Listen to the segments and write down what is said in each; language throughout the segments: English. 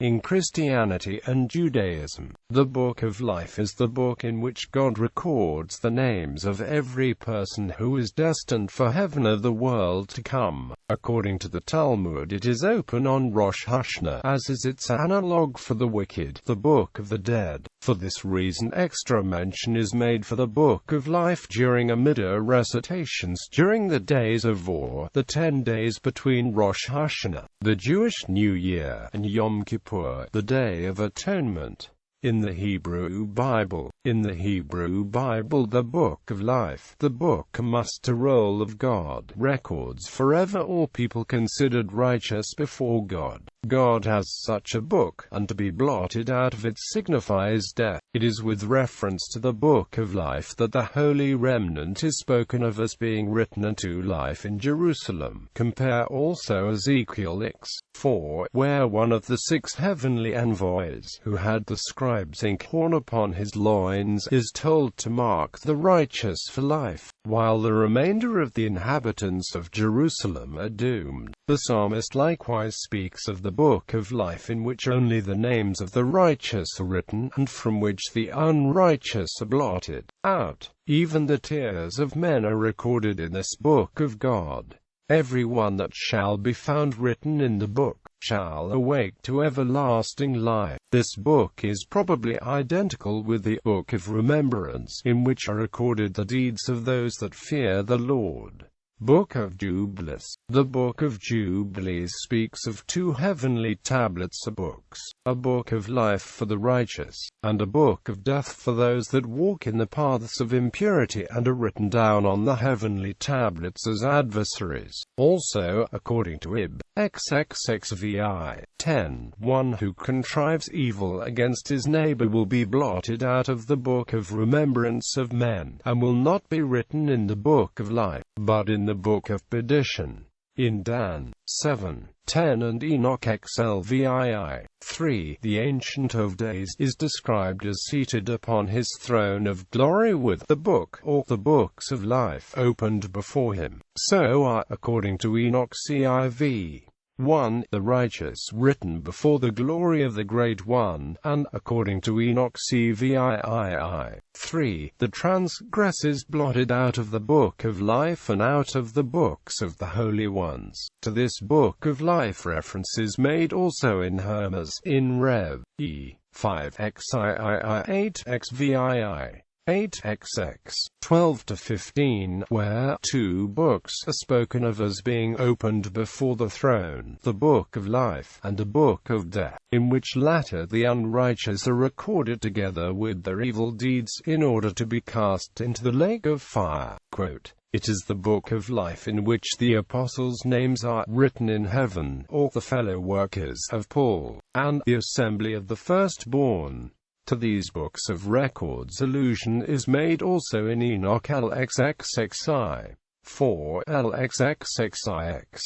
In Christianity and Judaism, the Book of Life is the book in which God records the names of every person who is destined for heaven or the world to come. According to the Talmud, it is open on Rosh Hashanah, as is its analogue for the wicked, the Book of the Dead. For this reason, extra mention is made for the Book of Life during Amidah recitations during the days of war, the 10 days between Rosh Hashanah, the Jewish New Year, and Yom Kippur, the Day of Atonement. In the Hebrew Bible, the Book of Life, the book, a master roll of God, records forever all people considered righteous before God. God has such a book, and to be blotted out of it signifies death. It is with reference to the Book of Life that the Holy Remnant is spoken of as being written unto life in Jerusalem. Compare also Ezekiel x:4, where one of the 6 heavenly envoys, who had the scribe's inkhorn upon his loins, is told to mark the righteous for life, while the remainder of the inhabitants of Jerusalem are doomed. The psalmist likewise speaks of the Book of Life in which only the names of the righteous are written, and from which the unrighteous are blotted out. Even the tears of men are recorded in this book of God. Every one that shall be found written in the book shall awake to everlasting life. This book is probably identical with the Book of Remembrance, in which are recorded the deeds of those that fear the Lord. Book of Jubilees. The Book of Jubilees speaks of 2 heavenly tablets of books, a book of life for the righteous, and a book of death for those that walk in the paths of impurity and are written down on the heavenly tablets as adversaries. Also, according to Ib. XXXVI 10, one who contrives evil against his neighbor will be blotted out of the book of remembrance of men, and will not be written in the book of life, but in the book of perdition. In Dan 7:10 and Enoch XLVII 3, the Ancient of Days is described as seated upon his throne of glory with the book, or the books of life, opened before him. So are, according to Enoch CIV 1, the righteous written before the glory of the Great One, and, according to Enoch CVIII 3, the transgressors blotted out of the book of life and out of the books of the holy ones. To this book of life reference is made also in Hermas, in Rev. E. 5 XIII 8 XVII 8XX 12-15, where 2 books are spoken of as being opened before the throne, the Book of Life, and a Book of Death, in which latter the unrighteous are recorded together with their evil deeds, in order to be cast into the lake of fire. Quote, "It is the Book of Life in which the apostles' names are written in heaven, or the fellow workers of Paul, and the assembly of the firstborn." To these books of records allusion is made also in Enoch LXXXI 4 LXXXIX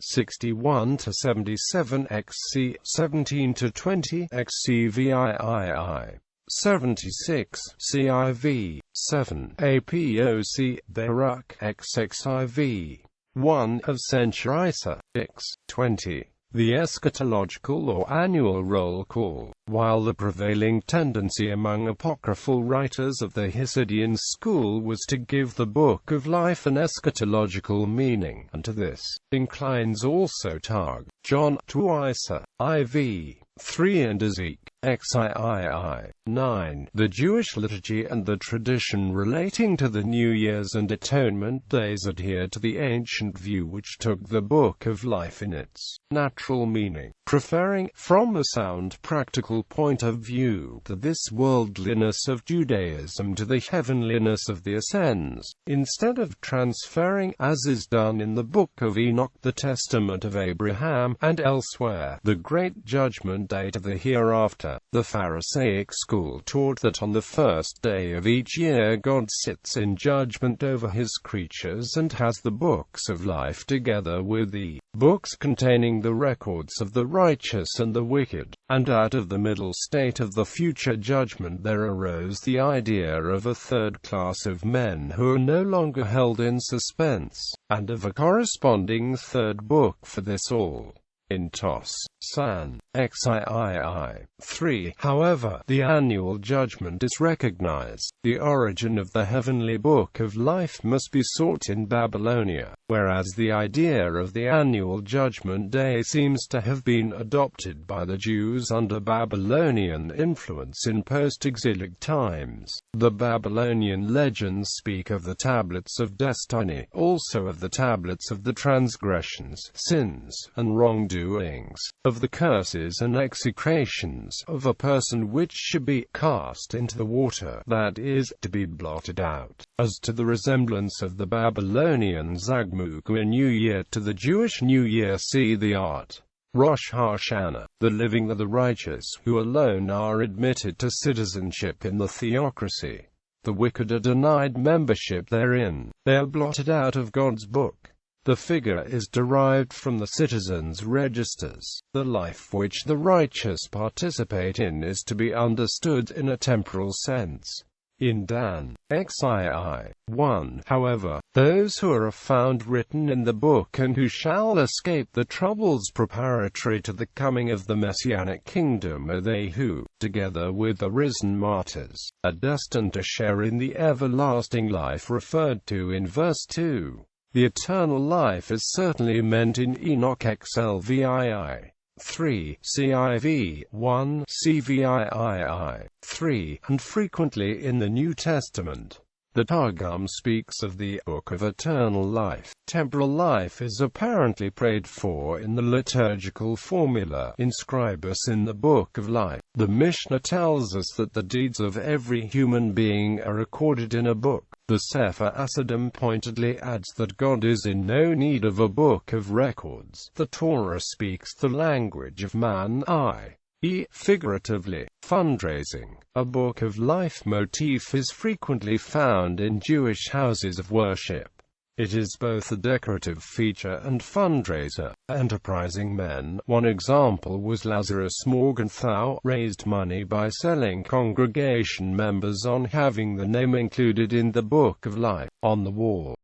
61-77 XC 17-20 XCVIII 76 CIV 7 APOC Baruch XXIV 1 of Censure Isa X 20. The eschatological or annual roll call. While the prevailing tendency among apocryphal writers of the Hasidian school was to give the Book of Life an eschatological meaning, and to this inclines also Targ, John 2 Isa, IV 3 and Ezek. XIII 9. The Jewish liturgy and the tradition relating to the New Year's and Atonement days adhere to the ancient view which took the Book of Life in its natural meaning, preferring, from a sound practical point of view, this worldliness of Judaism to the heavenliness of the ascends, instead of transferring, as is done in the Book of Enoch, the testament of Abraham, and elsewhere, the great judgment day to the hereafter. The Pharisaic school taught that on the first day of each year God sits in judgment over his creatures and has the books of life together with the books containing the records of the righteous and the wicked, and out of the middle state of the future judgment there arose the idea of a third class of men who are no longer held in suspense, and of a corresponding third book for this all. in Tos, San, XIII. 3. However, the annual judgment is recognized. The origin of the heavenly book of life must be sought in Babylonia, whereas the idea of the annual judgment day seems to have been adopted by the Jews under Babylonian influence in post-exilic times. The Babylonian legends speak of the tablets of destiny, also of the tablets of the transgressions, sins, and wrongdoings, of the curses and execrations of a person which should be cast into the water, that is, to be blotted out. As to the resemblance of the Babylonian Zagmukwa New Year to the Jewish New Year, see the art. Rosh Hashanah. The living are the righteous, who alone are admitted to citizenship in the theocracy. The wicked are denied membership therein. They are blotted out of God's book. The figure is derived from the citizens' registers. The life which the righteous participate in is to be understood in a temporal sense. In Dan, XII. 1. However, those who are found written in the book and who shall escape the troubles preparatory to the coming of the Messianic kingdom are they who, together with the risen martyrs, are destined to share in the everlasting life referred to in verse 2. The eternal life is certainly meant in Enoch XLVII. 3, CIV, 1, CVIII, 3, and frequently in the New Testament. The Targum speaks of the Book of Eternal Life. Temporal life is apparently prayed for in the liturgical formula, Inscribe us in the Book of Life. The Mishnah tells us that the deeds of every human being are recorded in a book. The Sefer Hasidim pointedly adds that God is in no need of a book of records. The Torah speaks the language of man, i.e., figuratively. Fundraising. A book of life motif is frequently found in Jewish houses of worship. It is both a decorative feature and fundraiser. Enterprising men. One example was Lazarus Morgenthau, raised money by selling congregation members on having the name included in the Book of Life. On the wall,